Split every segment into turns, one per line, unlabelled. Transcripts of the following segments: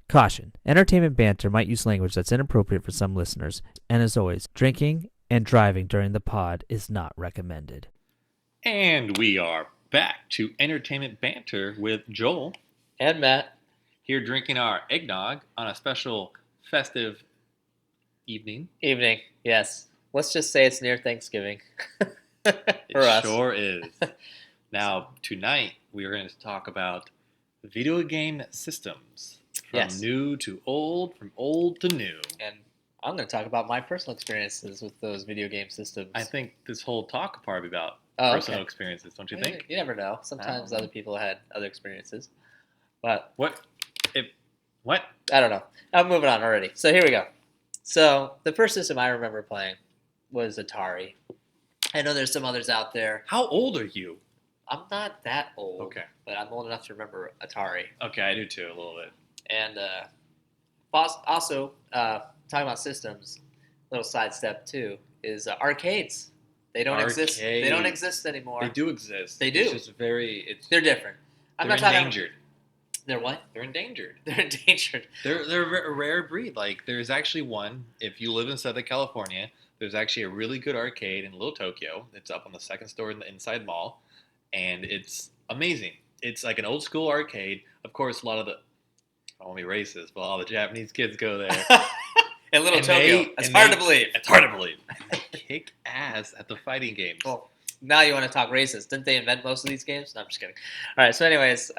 Caution, entertainment banter might use language that's inappropriate for some listeners, and as always, drinking and driving during the pod is not recommended.
And we are back to entertainment banter with Joel
And Matt.
here drinking our eggnog on a special festive evening.
Evening. Yes. Let's just say it's near Thanksgiving.
It
For us.
sure is. Now, tonight we are going to talk about video game systems. From
Yes.
new to old, from old to new.
And I'm going to talk about my personal experiences with those video game systems.
I think this whole talk will probably be about
Oh,
personal
okay.
experiences, don't you
You
think?
You never know. Sometimes
know.
other people had other experiences. But
What? What?
I don't know. I'm moving on already. So here we go. So the first system I remember playing was Atari. I know there's some others out there.
How old are you?
I'm not that old.
Okay.
But I'm old enough to remember Atari.
Okay, I do too, a little bit.
And also, talking about systems, little sidestep too, is arcades. They don't exist. They don't
Arcades.
exist anymore.
They do exist.
They do.
It's just
They're different. I'm
they're
not talking.
endangered.
They're what?
They're endangered.
They're endangered.
They're a rare breed. Like, there's actually one, if you live in Southern California, there's actually a really good arcade in Little Tokyo. It's up on the second story in the inside mall, and it's amazing. It's like an old school arcade. Of course, a lot of the, I don't want to be racist, but all the Japanese kids go there.
In Little
And
Tokyo. It's hard to believe.
It's hard to believe. And they kick ass at the fighting games.
Well, now you want to talk racist. Didn't they invent most of these games? No, I'm just kidding. All right, so anyways,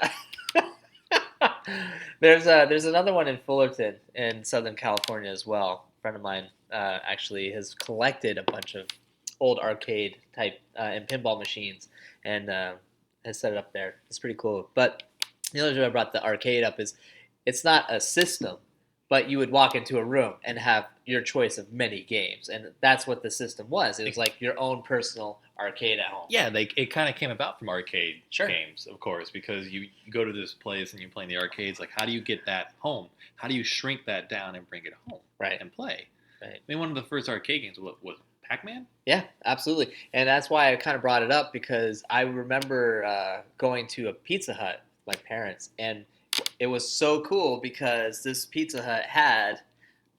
there's another one in Fullerton in Southern California as well. A friend of mine actually has collected a bunch of old arcade type and pinball machines and has set it up there. It's pretty cool. But the other reason I brought the arcade up is it's not a system, but you would walk into a room and have your choice of many games, and that's what the system was. It was like your own personal arcade at home.
Yeah, it kind of came about from arcade
Sure.
games, of course, because you go to this place and you play in the arcades. Like, how do you get that home? How do you shrink that down and bring it home
Right.
and play?
Right.
I mean, one of the first arcade games was Pac-Man.
Yeah, absolutely. And that's why I kind of brought it up, because I remember going to a Pizza Hut with my parents, and it was so cool because this Pizza Hut had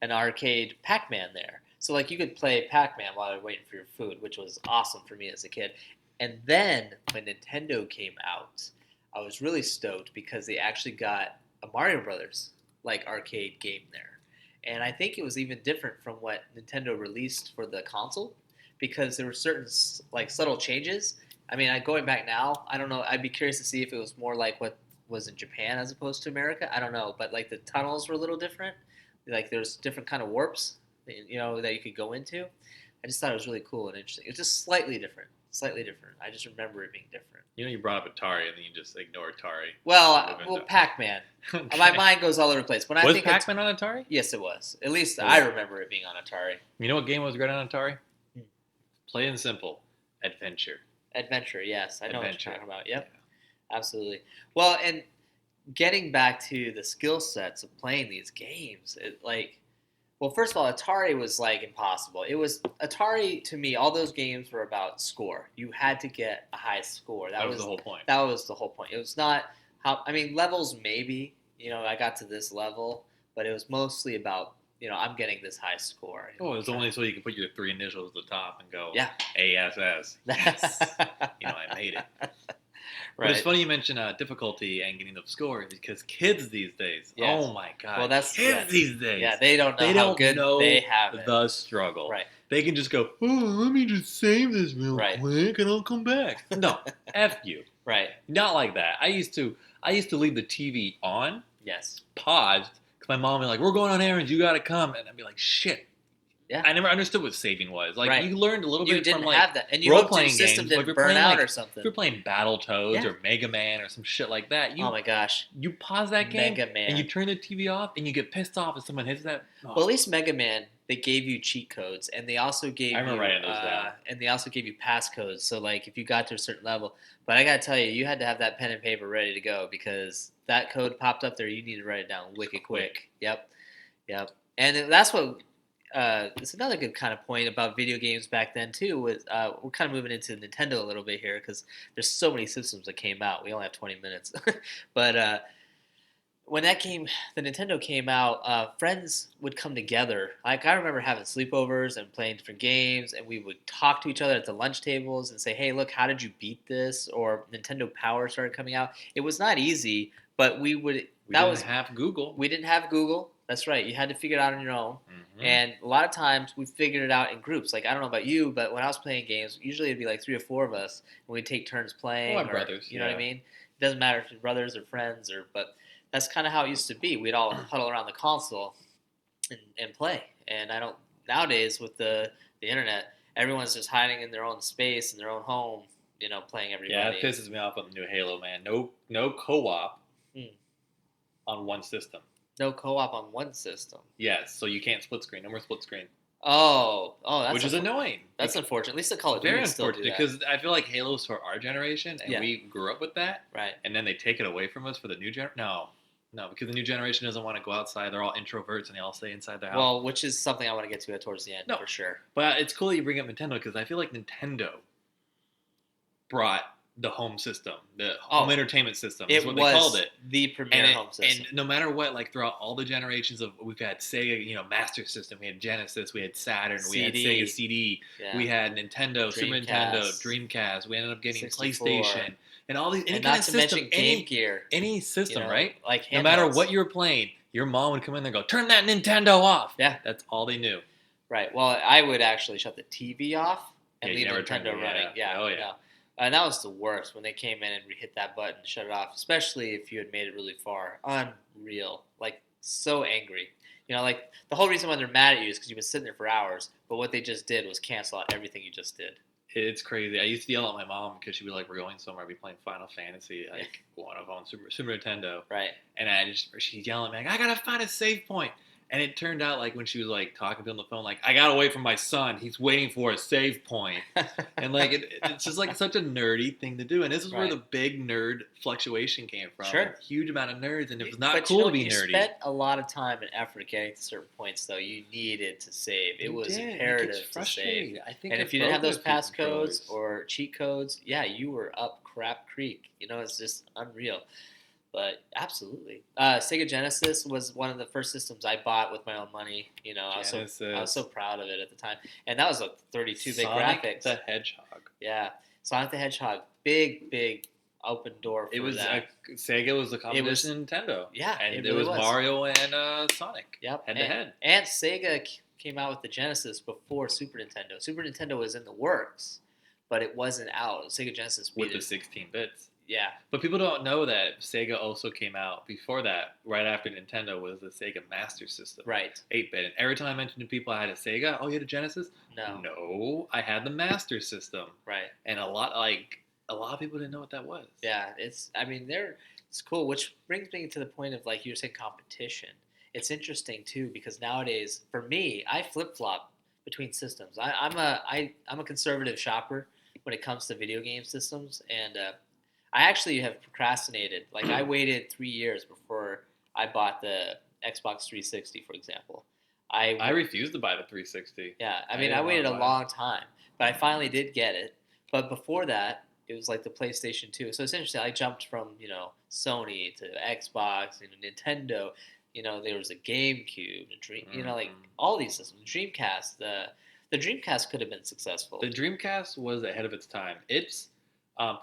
an arcade Pac-Man there. So like you could play Pac-Man while you're waiting for your food, which was awesome for me as a kid. And then when Nintendo came out, I was really stoked because they actually got a Mario Brothers like arcade game there. And I think it was even different from what Nintendo released for the console, because there were certain like subtle changes. I mean, going back now, I don't know. I'd be curious to see if it was more like what was in Japan as opposed to America. I don't know, but like the tunnels were a little different. Like there's different kind of warps, you know, that you could go into. I just thought it was really cool and interesting. It's just slightly different. Slightly different. I just remember it being different.
You know, you brought up Atari and then you just ignore Atari.
Well, Pac-Man.
Okay.
My mind goes all over the place. When I
Was
think
Pac-Man on Atari?
yes, it was. At least
Oh.
I remember it being on Atari.
You know what game was great on Atari?
Hmm.
Plain and simple, Adventure.
Adventure, yes. I know
Adventure.
what you're talking about. Yep. Absolutely. Well, and getting back to the skill sets of playing these games, first of all, Atari was like impossible. It was Atari to me. All those games were about score. You had to get a high score.
That was the whole point.
That was the whole point. It was not how. I mean, levels maybe. You know, I got to this level, but it was mostly about, you know, I'm getting this high score.
Oh, it was only so you could put your three initials at the top and go,
Yeah.
ASS. Yes. You know, I made it. But
Right.
it's funny you mention difficulty and getting the score, because kids these days,
Yes.
oh my god,
Well, that's-
kids
yeah.
these days,
Yeah, they don't know
they
how
don't
good
know
they have it.
the struggle.
Right.
They can just go, oh, let me just save this real
Right.
quick and I'll come back. No, F you.
Right.
Not like that. I used to leave the TV on,
Yes.
paused, because my mom would be like, we're going on errands, you gotta come. And I'd be like, shit.
Yeah.
I never understood what saving was. Like,
Right.
you learned a little
You
bit
didn't
from, like,
have that, and you hoped your
role-playing
system
games, but if
didn't
you're
burn
playing,
out
like,
or something.
if you're playing Battletoads
Yeah.
or Mega Man or some shit like that,
Oh my gosh.
you pause that game
Mega Man.
and you turn the TV off and you get pissed off if someone hits that. Oh.
Well, at least Mega Man, they gave you cheat codes, and they also gave
I remember
you
writing those down.
and they also gave you passcodes. So like if you got to a certain level, but I gotta tell you, you had to have that pen and paper ready to go, because that code popped up there. You need to write it down wicked quick. Yep. And that's what. It's another good kind of point about video games back then too. Was we're kind of moving into Nintendo a little bit here, because there's so many systems that came out. We only have 20 minutes, but when the Nintendo came out, friends would come together. Like I remember having sleepovers and playing different games, and we would talk to each other at the lunch tables and say, "Hey, look, how did you beat this?" Or Nintendo Power started coming out. It was not easy, but we would.
We
That
didn't
was
have Google.
We didn't have Google. That's right. You had to figure it out on your own.
Mm-hmm.
And a lot of times we figured it out in groups. Like I don't know about you, but when I was playing games, usually it'd be like 3 or 4 of us, and we'd take turns playing.
Well, my brothers,
You know what I mean? It doesn't matter if it's brothers or friends, but that's kind of how it used to be. We'd all huddle around the console and play. And I don't nowadays with the internet, everyone's just hiding in their own space in their own home. Playing everybody.
Yeah, it pisses me off on the new Halo, man. No co-op on one system.
No co-op on one system.
Yes, so you can't split screen. No more split screen.
Oh,
which is annoying.
That's unfortunate. At least the Call of Duty
Very
still do
unfortunate
that.
because I feel like Halo's for our generation, and we grew up with that.
Right.
And then they take it away from us for the new generation. No, because the new generation doesn't want to go outside. They're all introverts, and they all stay inside their house.
Well, which is something I want to get to towards the end, for sure.
But it's cool that you bring up Nintendo because I feel like Nintendo brought the home system, the home entertainment system. Is what they called it.
The premier home system.
And no matter what, like throughout all the generations of, we've had Sega, Master System, we had Genesis, we had Saturn, we had Sega CD, we had Nintendo, Super Nintendo, Dreamcast. We ended up getting 64. PlayStation, and all these.
And not to mention Game Gear.
Any system, right?
Like
no matter what you were playing, your mom would come in there and go, "Turn that Nintendo off."
Yeah,
that's all they knew.
Right. Well, I would actually shut the TV off and leave Nintendo running. Yeah.
Oh yeah.
And that was the worst when they came in and we hit that button, shut it off, especially if you had made it really far. Unreal. Like, so angry. Like, the whole reason why they're mad at you is because you've been sitting there for hours, but what they just did was cancel out everything you just did.
It's crazy. I used to yell at my mom because she'd be like, "We're going somewhere. We'd be playing Final Fantasy, like one of on Super Nintendo."
Right.
And she'd yell at me, like, "I gotta find a save point." And it turned out, like, when she was, like, talking to him on the phone, like, "I gotta wait for my son. He's waiting for a save point." And, like, it's just, like, such a nerdy thing to do. And this is where the big nerd fluctuation came from.
Sure.
A huge amount of nerds. And it was not cool to be nerdy.
You spent a lot of time and effort getting to certain points, though. You needed to save. It was imperative to save. And if you didn't have those passcodes or cheat codes, you were up crap creek. It's just unreal. But absolutely, Sega Genesis was one of the first systems I bought with my own money. I was so proud of it at the time, and that was a 32-bit graphics.
The Hedgehog.
Yeah, Sonic the Hedgehog, big open door.
Sega was the competition in Nintendo.
Yeah,
and it was Mario and Sonic.
Yep,
head to head.
And Sega came out with the Genesis before Super Nintendo. Super Nintendo was in the works, but it wasn't out. Sega Genesis
with the 16 bits.
Yeah.
But people don't know that Sega also came out before that, right after Nintendo, was the Sega Master System.
Right.
8-bit. And every time I mentioned to people I had a Sega, "Oh, you had a Genesis?" No, I had the Master System.
Right.
And a lot of people didn't know what that was.
Yeah, it's cool, which brings me to the point of, like you were saying, competition. It's interesting too because nowadays, for me, I flip-flop between systems. I'm a conservative shopper when it comes to video game systems, and I actually have procrastinated. Like, I waited 3 years before I bought the Xbox 360, for example.
I refused to buy the 360.
Yeah, I waited a long time, but I finally did get it. But before that, it was like the PlayStation 2. So it's interesting. I jumped from, Sony to Xbox, Nintendo. There was a GameCube, like all these systems. Dreamcast. The Dreamcast could have been successful.
The Dreamcast was ahead of its time. Its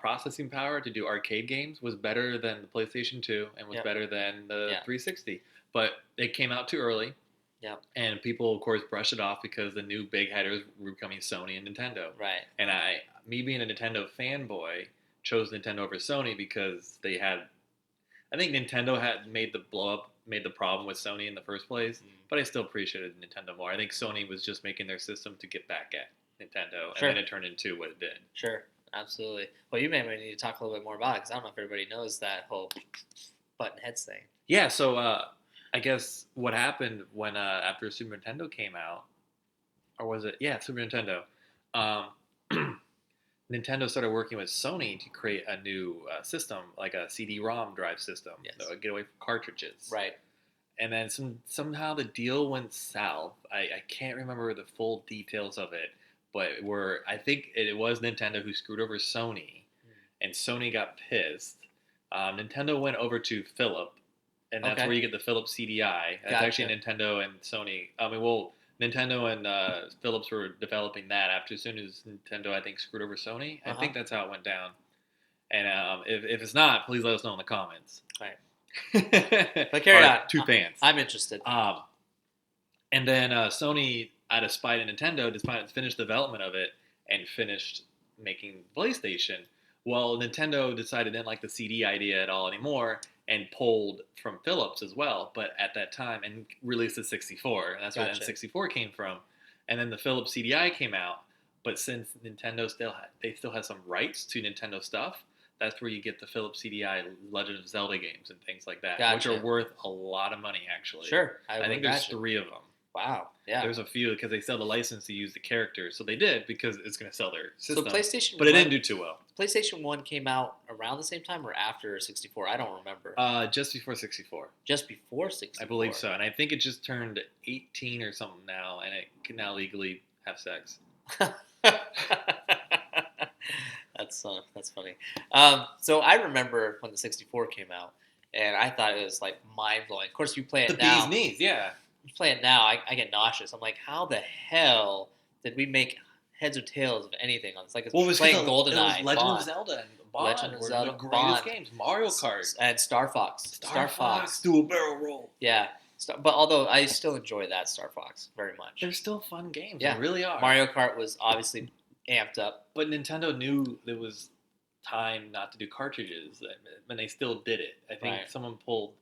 processing power to do arcade games was better than the PlayStation 2 and was better than the 360. But it came out too early.
Yeah.
And people, of course, brushed it off because the new big hitters were becoming Sony and Nintendo.
Right.
And me being a Nintendo fanboy, chose Nintendo over Sony because they had... I think Nintendo had made the problem with Sony in the first place, but I still appreciated Nintendo more. I think Sony was just making their system to get back at Nintendo, and then it turned into what it did.
Sure. Absolutely. Well, you may need to talk a little bit more about it because I don't know if everybody knows that whole button heads thing.
Yeah, so I guess what happened when after Super Nintendo came out, or was it? Yeah, Super Nintendo. Nintendo started working with Sony to create a new system, like a CD-ROM drive system, so get away from cartridges.
Right.
And then somehow the deal went south. I can't remember the full details of it, but I think it was Nintendo who screwed over Sony, and Sony got pissed. Nintendo went over to Philip, and that's
Okay.
where you get the Philips CDI. That's actually Nintendo and Sony. I mean, well, Nintendo and Philips were developing that after as soon as Nintendo, I think, screwed over Sony. I think that's how it went down. And if it's not, please let us know in the comments.
Right. But carry on.
Two fans.
I'm interested.
And then Sony, out of spite of Nintendo, decided to finish development of it and finished making PlayStation. Well, Nintendo decided they didn't like the CD idea at all anymore and pulled from Philips as well, but at that time, and released the 64. And that's where the N64 came from. And then the Philips CDI came out. But since Nintendo still has some rights to Nintendo stuff, that's where you get the Philips CDI Legend of Zelda games and things like that, which are worth a lot of money, actually.
Sure.
I think there's 3 of them.
Wow. Yeah.
There's a few because they sell the license to use the characters. So they did because it's going to sell their system.
So PlayStation
But it didn't do too well.
PlayStation 1 came out around the same time or after 64? I don't remember.
Just before 64.
Just before 64?
I believe so. And I think it just turned 18 or something now, and it can now legally have sex.
That's funny. So I remember when the 64 came out, and I thought it was like mind blowing. Of course, you play it now.
The bee's knees, yeah.
You play it now, I get nauseous. I'm like, how the hell did we make heads or tails of anything on this? Like, it's playing GoldenEye,
Legend of Zelda and Bond.
Legend of Zelda,
the greatest games. Mario Kart
and Star Fox.
Star Fox. Do a barrel roll.
Yeah. But although I still enjoy that Star Fox very much.
They're still fun games.
Yeah.
They really are.
Mario Kart was obviously amped up.
But Nintendo knew there was time not to do cartridges, and they still did it. I think someone pulled,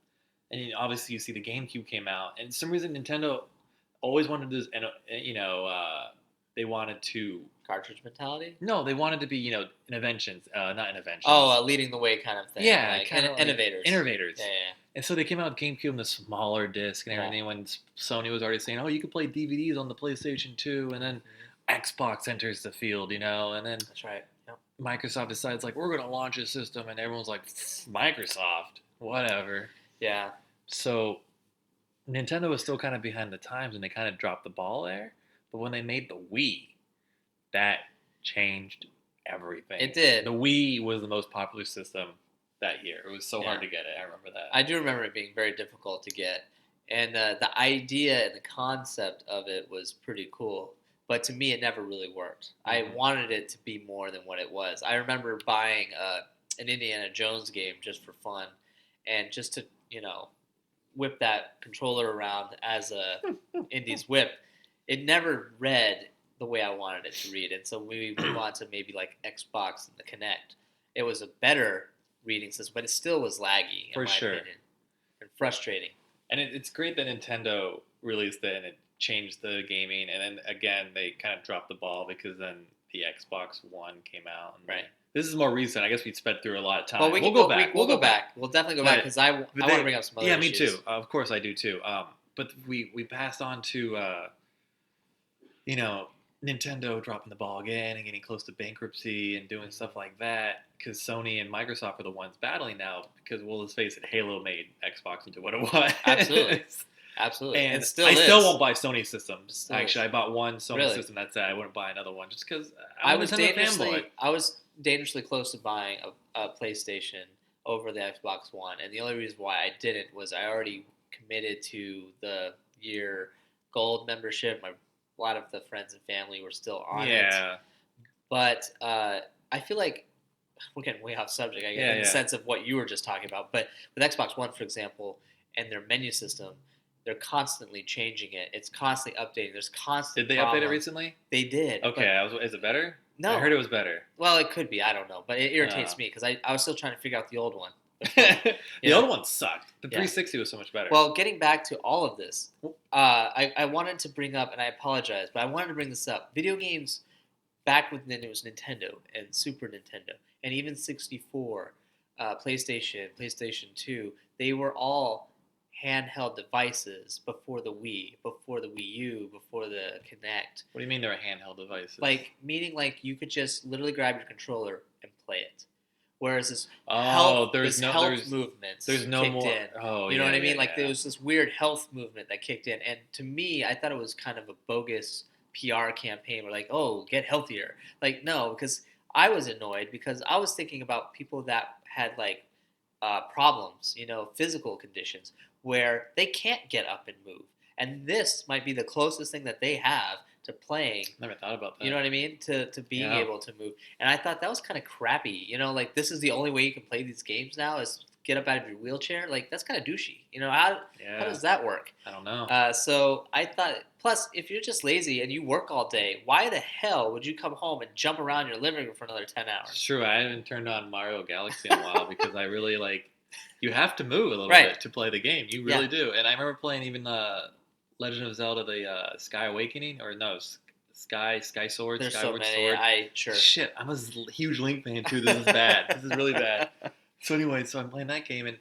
and obviously you see the GameCube came out, and for some reason Nintendo always wanted this, and they wanted to
cartridge mentality.
No, they wanted to be interventions, not interventions.
Oh, leading the way kind of thing.
Yeah,
like,
kind of
innovators.
Innovators.
Yeah.
And so they came out with GameCube and the smaller disc and everything. When Sony was already saying, "Oh, you can play DVDs on the PlayStation 2," and then Xbox enters the field, and then
that's right. Yep.
Microsoft decides we're going to launch a system, and everyone's like, Microsoft, whatever.
Yeah.
So Nintendo was still kind of behind the times, and they kind of dropped the ball there. But when they made the Wii, that changed everything.
It did.
The Wii was the most popular system that year. It was so hard to get it. I remember that.
I do remember it being very difficult to get. And the idea and the concept of it was pretty cool. But to me, it never really worked. I wanted it to be more than what it was. I remember buying an Indiana Jones game just for fun. And just to, whip that controller around as a Indy's whip, it never read the way I wanted it to read. And so we move on to maybe like Xbox and the Kinect. It was a better reading system, but it still was laggy, in my opinion, and frustrating.
And it's great that Nintendo released it and it changed the gaming. And then, again, they kind of dropped the ball because then the Xbox One came out. And this is more recent. I guess we sped through a lot of time.
Well, we'll go back. We'll go back. We'll definitely go back because I want to bring up some other issues.
Yeah, me too. Of course I do too. But we passed on to, Nintendo dropping the ball again and getting close to bankruptcy and doing stuff like that because Sony and Microsoft are the ones battling now because, well, let's face it, Halo made Xbox into what it was.
Absolutely.
And
still
won't buy Sony systems. Actually, I bought one Sony system. That's it. I wouldn't buy another one just because I was
dangerously close to buying a PlayStation over the Xbox One, and the only reason why I didn't was I already committed to the year gold membership. A lot of the friends and family were still on it. But I feel like we're getting way off subject, I guess, in the sense of what you were just talking about. But with Xbox One, for example, and their menu system, they're constantly changing it. It's constantly updating. There's constant
Did they update it recently?
They did.
Okay. Is it better?
No.
I heard it was better.
Well, it could be. I don't know. But it irritates me because I was still trying to figure out the old one.
The old one sucked. The 360 was so much better.
Well, getting back to all of this, I wanted to bring up, and I apologize, but I wanted to bring this up. Video games, back when it was Nintendo and Super Nintendo, and even 64, PlayStation 2, they were all handheld devices before the Wii, before the Wii U, before the Kinect.
What do you mean they were handheld devices?
Meaning you could just literally grab your controller and play it. Whereas this
health
movement
there's no
kicked
more.
in.
Oh,
you know what I mean? There was this weird health movement that kicked in, and to me, I thought it was kind of a bogus PR campaign. Where get healthier. No, because I was annoyed because I was thinking about people that had problems, physical conditions where they can't get up and move. And this might be the closest thing that they have to playing.
Never thought about that.
You know what I mean? To being able to move. And I thought that was kind of crappy. Like this is the only way you can play these games now is get up out of your wheelchair. Like that's kind of douchey. How does that work?
I don't know.
So I thought. Plus, if you're just lazy and you work all day, why the hell would you come home and jump around your living room for another 10 hours?
It's true. I haven't turned on Mario Galaxy in a while because I really like. You have to move a little bit to play the game. You really do. And I remember playing even Legend of Zelda: The Sky Awakening, or no, Sky Sword.
There's
Skyward
so many.
Sword. Shit, I'm a huge Link fan too. This is bad. This is really bad. So anyway, I'm playing that game, and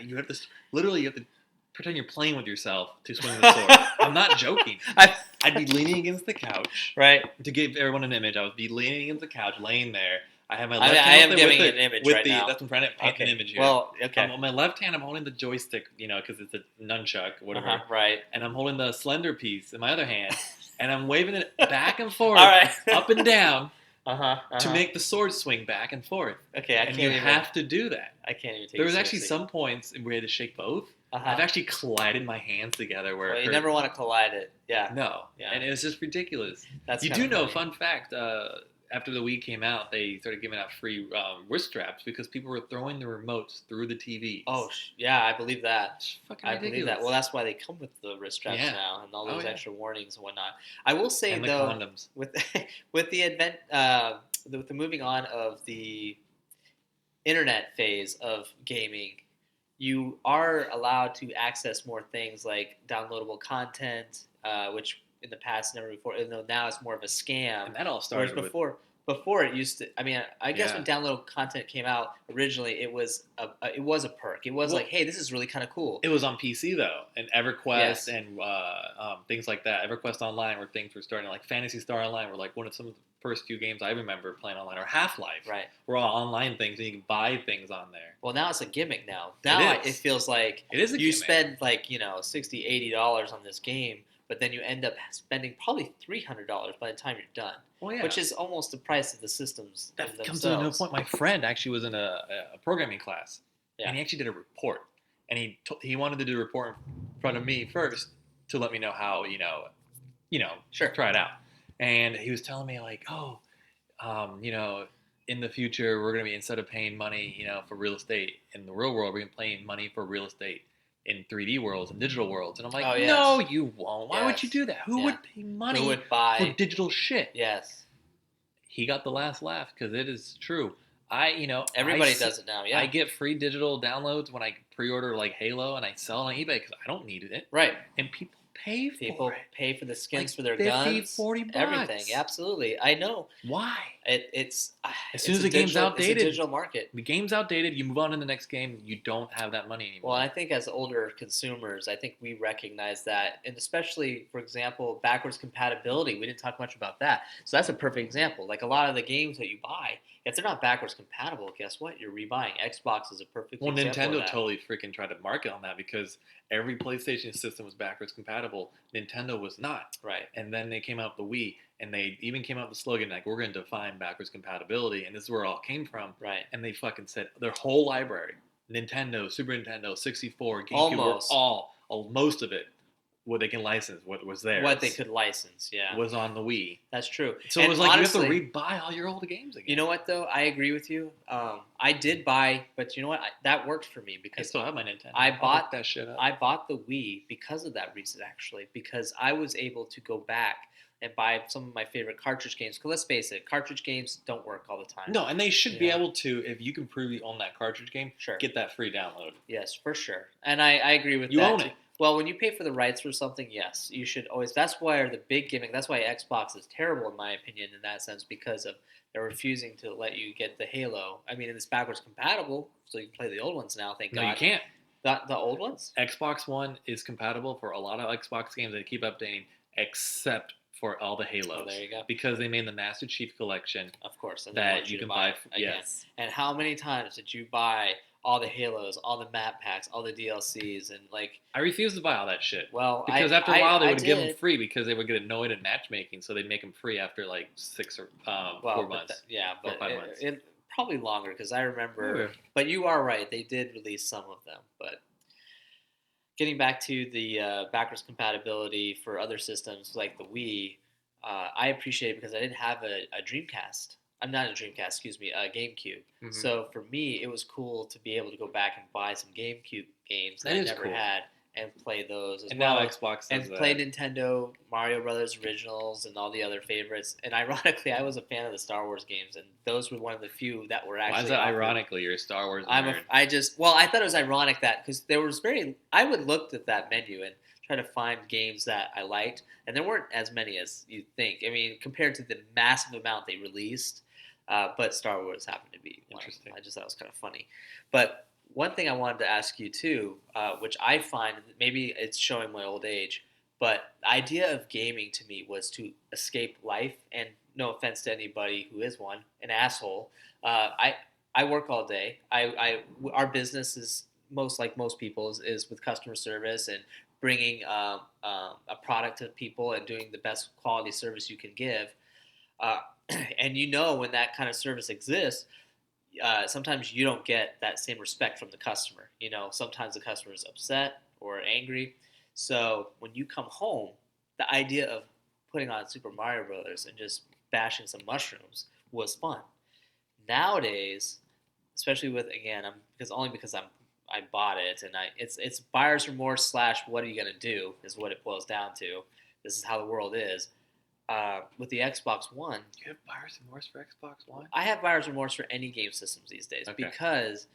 you have to pretend you're playing with yourself to swing the sword. I'm not joking. I'd be leaning against the couch.
Right.
To give everyone an image, I would be leaning against the couch, laying there. I have my
left
hand.
I am giving an image right now.
That's I'm trying to paint an image here.
Well, okay.
On my left hand, I'm holding the joystick, because it's a nunchuck, whatever.
Right.
And I'm holding the slender piece in my other hand, and I'm waving it back and forth, up and down, to make the sword swing back and forth.
Okay, I can't.
You have to do that.
I can't even take.
There was actually some points where we had to shake both. I've actually collided my hands together where
you never want to collide it. Yeah.
No.
Yeah.
And it was just ridiculous.
That's
you do know, fun fact, after the Wii came out, they started giving out free wrist straps because people were throwing the remotes through the TVs.
Oh, yeah, I believe that.
It's fucking ridiculous.
Believe that. Well, that's why they come with the wrist straps now and all those extra warnings and whatnot. I will say,
and
though,
the condoms.
with the moving on of the internet phase of gaming, you are allowed to access more things like downloadable content, which in the past never before. Now it's more of a scam.
And that all started
before it used to. I mean, I guess when downloadable content came out originally, it was a perk. It was like, hey, this is really kind of cool.
It was on PC though, and EverQuest and things like that. EverQuest Online, where things were starting, like Phantasy Star Online, were like one of some of the first few games I remember playing online, or Half-Life.
Right.
We're all online things, and you can buy things on there.
Well, now it's a gimmick. Now it feels like
it is.
You spend like $60, $80 on this game, but then you end up spending probably $300 by the time you're done.
Well, yeah.
Which is almost the price of the systems.
That comes to no point. My friend actually was in a programming class, and he actually did a report, and he wanted to do a report in front of me first to let me know how try it out. And he was telling me like, in the future we're gonna be, instead of paying money, for real estate in the real world, we're gonna be paying money for real estate in 3D worlds and digital worlds. And I'm like, no, you won't. Why would you do that? Who would pay money for digital shit?
Yes.
He got the last laugh because it is true.
Everybody does it now. Yeah.
I get free digital downloads when I pre-order like Halo, and I sell it on eBay because I don't need it.
Right.
And people pay
for the skins for their
50,
guns,
$40.
Everything. Absolutely, I know.
Why?
It's
as soon as the game's outdated,
it's a digital market.
The game's outdated. You move on to the next game. You don't have that money anymore.
Well, I think as older consumers, I think we recognize that, and especially, for example, backwards compatibility. We didn't talk much about that, so that's a perfect example. Like a lot of the games that you buy, if they're not backwards compatible, guess what? You're rebuying. Xbox is a perfect example.
Well, Nintendo
of that.
totally freaking tried to market on that because every PlayStation system was backwards compatible. Nintendo was not.
Right.
And then they came out with the Wii, and they even came out with the slogan like, we're going to define backwards compatibility, and this is where it all came from.
Right.
And they fucking said their whole library, Nintendo, Super Nintendo, 64, GameCube, most of it, what they can license, what was there.
What they could license,
was on the Wii.
That's true.
So it was like honestly, you have to rebuy all your old games again.
You know what, though? I agree with you. I did buy, but you know what? That worked for me because
I still have my Nintendo.
I bought
that shit up.
I bought the Wii because of that reason, actually, because I was able to go back and buy some of my favorite cartridge games. Because let's face it, cartridge games don't work all the time.
No, and they should be able to, if you can prove you own that cartridge game,
sure,
get that free download.
Yes, for sure. And I agree with that.
You own it.
Well, when you pay for the rights for something, yes, you should always. That's why the big gimmick. That's why Xbox is terrible, in my opinion, in that sense, because of they're refusing to let you get the Halo. I mean, it's backwards compatible, so you can play the old ones now. Thank God.
No, you can't.
The old ones?
Xbox One is compatible for a lot of Xbox games. They keep updating, except for all the Halos.
Oh, there you go.
Because they made the Master Chief Collection.
Of course. And
that you can buy. Yes.
And how many times did you buy all the Halos, all the map packs, all the DLCs, and like...
I refuse to buy all that shit.
Well,
because after a while they would give them free because they would get annoyed at matchmaking, so they'd make them free after like 4 months. 4 or 5 months.
probably longer because I remember.
Ooh.
But you are right; they did release some of them. But getting back to the backwards compatibility for other systems like the Wii, I appreciate it because I didn't have a Dreamcast. I'm not a Dreamcast, excuse me, a GameCube.
Mhm.
So for me, it was cool to be able to go back and buy some GameCube games that
That
I
is
never
cool.
had and play those as
And
well.
now Xbox
And
does
play
that.
Nintendo, Mario Brothers originals, and all the other favorites. And ironically, I was a fan of the Star Wars games, and those were one of the few that were actually.
Why is that
offered.
ironically? You're a Star Wars
I'm
nerd.
I just well I thought it was ironic that because there was I would look at that menu and try to find games that I liked, and there weren't as many as you'd think. I mean, compared to the massive amount they released, but Star Wars happened to be one.
Interesting.
I just thought it was kind of funny. But one thing I wanted to ask you too, which I find maybe it's showing my old age, but the idea of gaming to me was to escape life. And no offense to anybody who is one, an asshole. I work all day. Our business is most people's is with customer service and bringing a product to people and doing the best quality service you can give. Uh, and when that kind of service exists, sometimes you don't get that same respect from the customer. Sometimes the customer is upset or angry. So when you come home, the idea of putting on Super Mario Brothers and just bashing some mushrooms was fun. Nowadays, especially with again, because I bought it and it's buyer's remorse slash what are you gonna do is what it boils down to. This is how the world is. With the Xbox One,
You have buyer's remorse for Xbox One?
I have buyer's remorse for any game systems these days
Okay.
because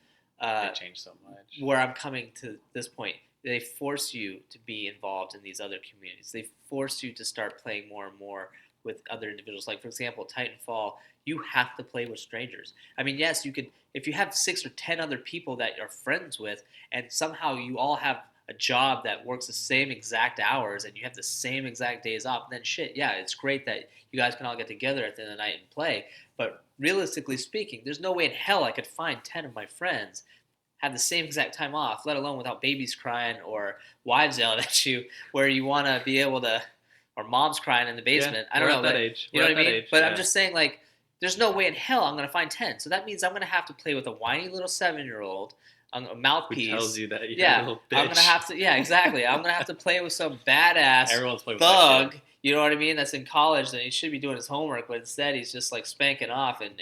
They changed so much.
where I'm coming to this point, they force you to be involved in these other communities. They force you to start playing more and more with other individuals. Like, for example, Titanfall, you have to play with strangers. I mean, yes, you could, if you have 6 or 10 other people that you're friends with, and somehow you all have a job that works the same exact hours and you have the same exact days off, then shit, yeah, it's great that you guys can all get together at the end of the night and play. But realistically speaking, there's no way in hell I could find 10 of my friends have the same exact time off, let alone without babies crying or wives yelling at you, where you want to be able to, or mom's crying in the basement. I don't know.
We're at that
But,
age.
you know
We're
what I
at that
mean?
age,
But
yeah.
I'm just saying, like, there's no way in hell I'm going to find 10. So that means I'm going to have to play with a whiny little 7-year-old, a
Who
mouthpiece.
tells you that you're a
Yeah,
little bitch?
I'm going to have to, yeah, exactly. I'm going to have to play with some badass
Everyone's playing with that
thug,
kid.
you know what I mean, that's in college and he should be doing his homework, but instead he's just, like, spanking off and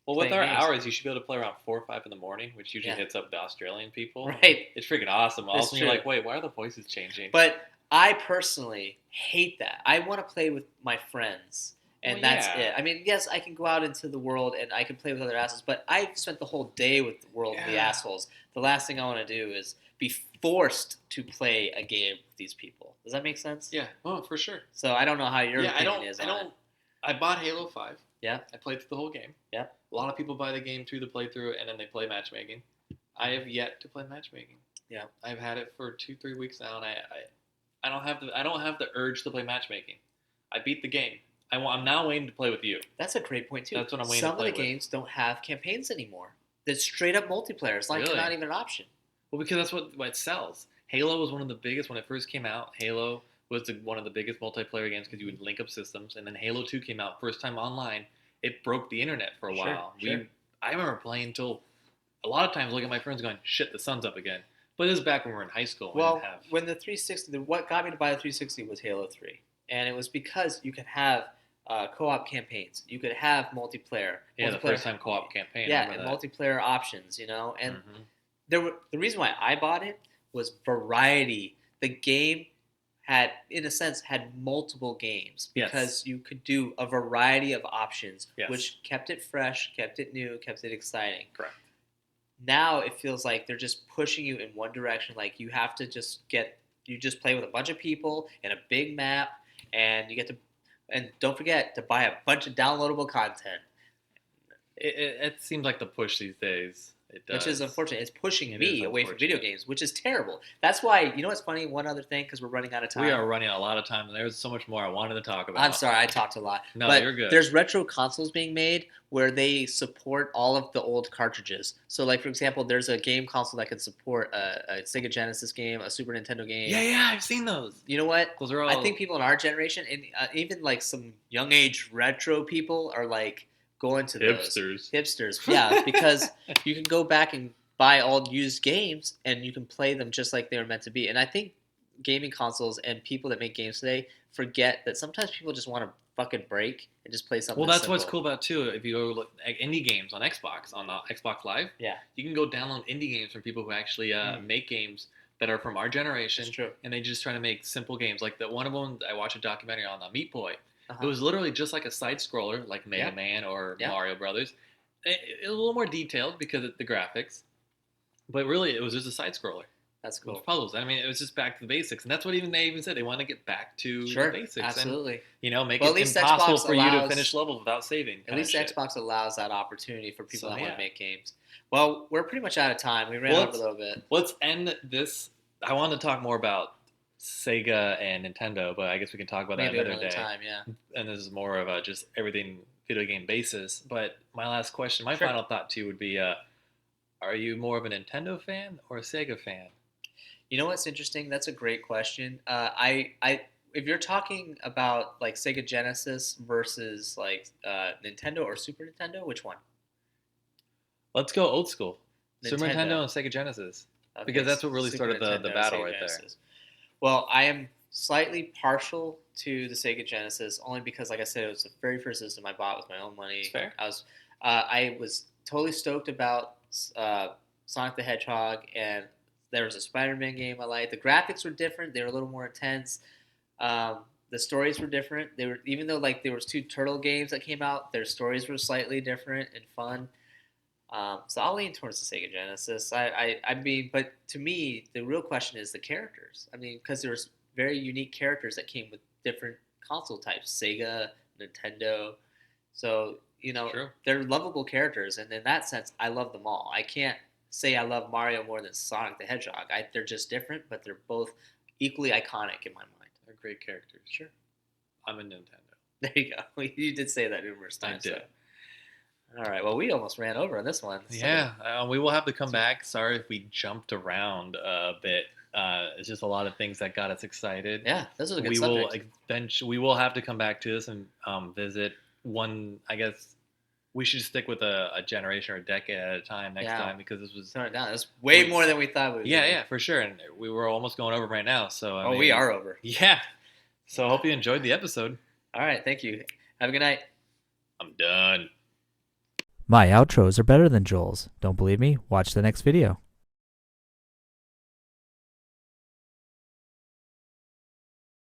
Well, with
playing
our
games.
hours, you should be able to play around 4 or 5 in the morning, which usually
Yeah.
hits up the Australian people.
Right.
It's freaking awesome. All of a
It's
sudden, you're
true.
like, wait, why are the voices changing?
But I personally hate that. I want to play with my friends, and
Well,
that's
yeah.
it. I mean, yes, I can go out into the world and I can play with other assholes, but I've spent the whole day with the world and the
Yeah.
assholes. The last thing I want to do is be forced to play a game with these people. Does that make sense?
Yeah, well, for sure.
So I don't know how your
Yeah,
opinion is on it.
I bought Halo 5.
Yeah.
I played through the whole game.
Yeah.
A lot of people buy the game through the playthrough and then they play matchmaking. I have yet to play matchmaking.
Yeah.
I've had it for 2-3 weeks now, and I don't have the urge to play matchmaking. I beat the game. I'm now waiting to play with you.
That's a great point too.
That's what I'm waiting
Some
to
of
play
the
with.
games don't have campaigns anymore. It's straight up multiplayer. It's like
Really?
not even an option.
Well, because that's what sells. Halo was one of the biggest when it first came out. Halo was one of the biggest multiplayer games because you would link up systems, and then Halo 2 came out first time online. It broke the internet for a
Sure,
while.
sure.
I remember playing until a lot of times looking at my friends going, "Shit, the sun's up again." But this is back when we were in high school. We
Well,
didn't have...
when the 360, what got me to buy the 360 was Halo 3, and it was because you could have co-op campaigns, you could have multiplayer.
Yeah, the
multiplayer-
first time co-op campaign.
Yeah,
I
and
remember that.
multiplayer options, and
Mhm.
the reason why I bought it was variety. The game in a sense, had multiple games
Yes.
because you could do a variety of options,
Yes.
which kept it fresh, kept it new, kept it exciting.
Correct.
Now it feels like they're just pushing you in one direction. Like you have to you just play with a bunch of people in a big map, and and don't forget to buy a bunch of downloadable content,
It seems like the push these days. It does.
which is unfortunate. It's pushing
It
me
is
away from video
unfortunate.
games, which is terrible. That's why, you know what's funny? One other thing, because we're running out of time.
We are running a lot of time, and there's so much more I wanted to talk about.
I'm sorry, I talked a lot.
No,
but
you're good.
There's retro consoles being made where they support all of the old cartridges. So, like for example, there's a game console that can support a Sega Genesis game, a Super Nintendo game.
Yeah, I've seen those.
You know what?
Those are all.
I think people in our generation, and even like some young age retro people, are like going to those
Hipsters.
Yeah, because you can go back and buy all used games and you can play them just like they were meant to be. And I think gaming consoles and people that make games today forget that sometimes people just want to fucking break and just play something.
Well, that's
simple.
what's cool about too. If you go look at indie games on Xbox, on the Xbox Live,
Yeah,
you can go download indie games from people who actually make games that are from our generation.
that's true.
And they just try to make simple games. Like the one of them, I watched a documentary on Meat Boy.
Uh-huh.
It was literally just like a side scroller, like Mega
Yeah.
Man or
Yeah.
Mario Brothers. It was a little more detailed because of the graphics, but really it was just a side scroller.
That's cool.
With puzzles. I mean, it was just back to the basics, and that's what they even said. They want to get back to
Sure,
the basics,
absolutely.
and make
Well,
it
at least
impossible
Xbox
for you to
allows-
finish levels without saving.
At least Xbox allows that opportunity for people
So,
that want
yeah.
to make games. Well, we're pretty much out of time. We ran
Well,
over a little bit.
Let's end this. I want to talk more about Sega and Nintendo, but I guess we can talk about
Maybe
that another
another
day.
time, yeah.
And this is more of a just everything video game basis. But my last question, my
Sure.
final thought too would be: are you more of a Nintendo fan or a Sega fan?
You know what's interesting? That's a great question. If you're talking about like Sega Genesis versus like Nintendo or Super Nintendo, which one?
Let's go old school. Super
Nintendo.
Nintendo and Sega Genesis.
Okay,
Because that's what really
Super
started the
Nintendo,
battle
Sega
right there.
Genesis. Well, I am slightly partial to the Sega Genesis only because, like I said, it was the very first system I bought with my own money.
It's fair.
I was totally stoked about Sonic the Hedgehog, and there was a Spider-Man game I liked. The graphics were different; they were a little more intense. The stories were different. They were, even though like there was 2 turtle games that came out, their stories were slightly different and fun. So I'll lean towards the Sega Genesis. I mean, but to me, the real question is the characters. I mean, because there was very unique characters that came with different console types, Sega, Nintendo. So
True.
they're lovable characters, and in that sense, I love them all. I can't say I love Mario more than Sonic the Hedgehog. They're just different, but they're both equally iconic in my mind.
They're great characters.
Sure.
I'm a Nintendo.
There you go. You did say that numerous times.
I did.
So. All right. Well, we almost ran over on this one. So
Yeah, we will have to come back. Sorry if we jumped around a bit. It's just a lot of things that got us excited.
Yeah, this is a good
we
subject.
we will have to come back to this and visit one. I guess we should stick with a generation or a decade at a time next
Yeah.
time because this was
Turn it down. It's way more than we thought we would.
yeah for sure, and we were almost going over right now. So I mean,
we are over.
Yeah. So I hope you enjoyed the episode.
All right. Thank you. Have a good night.
I'm done.
My outros are better than Joel's. Don't believe me? Watch the next video.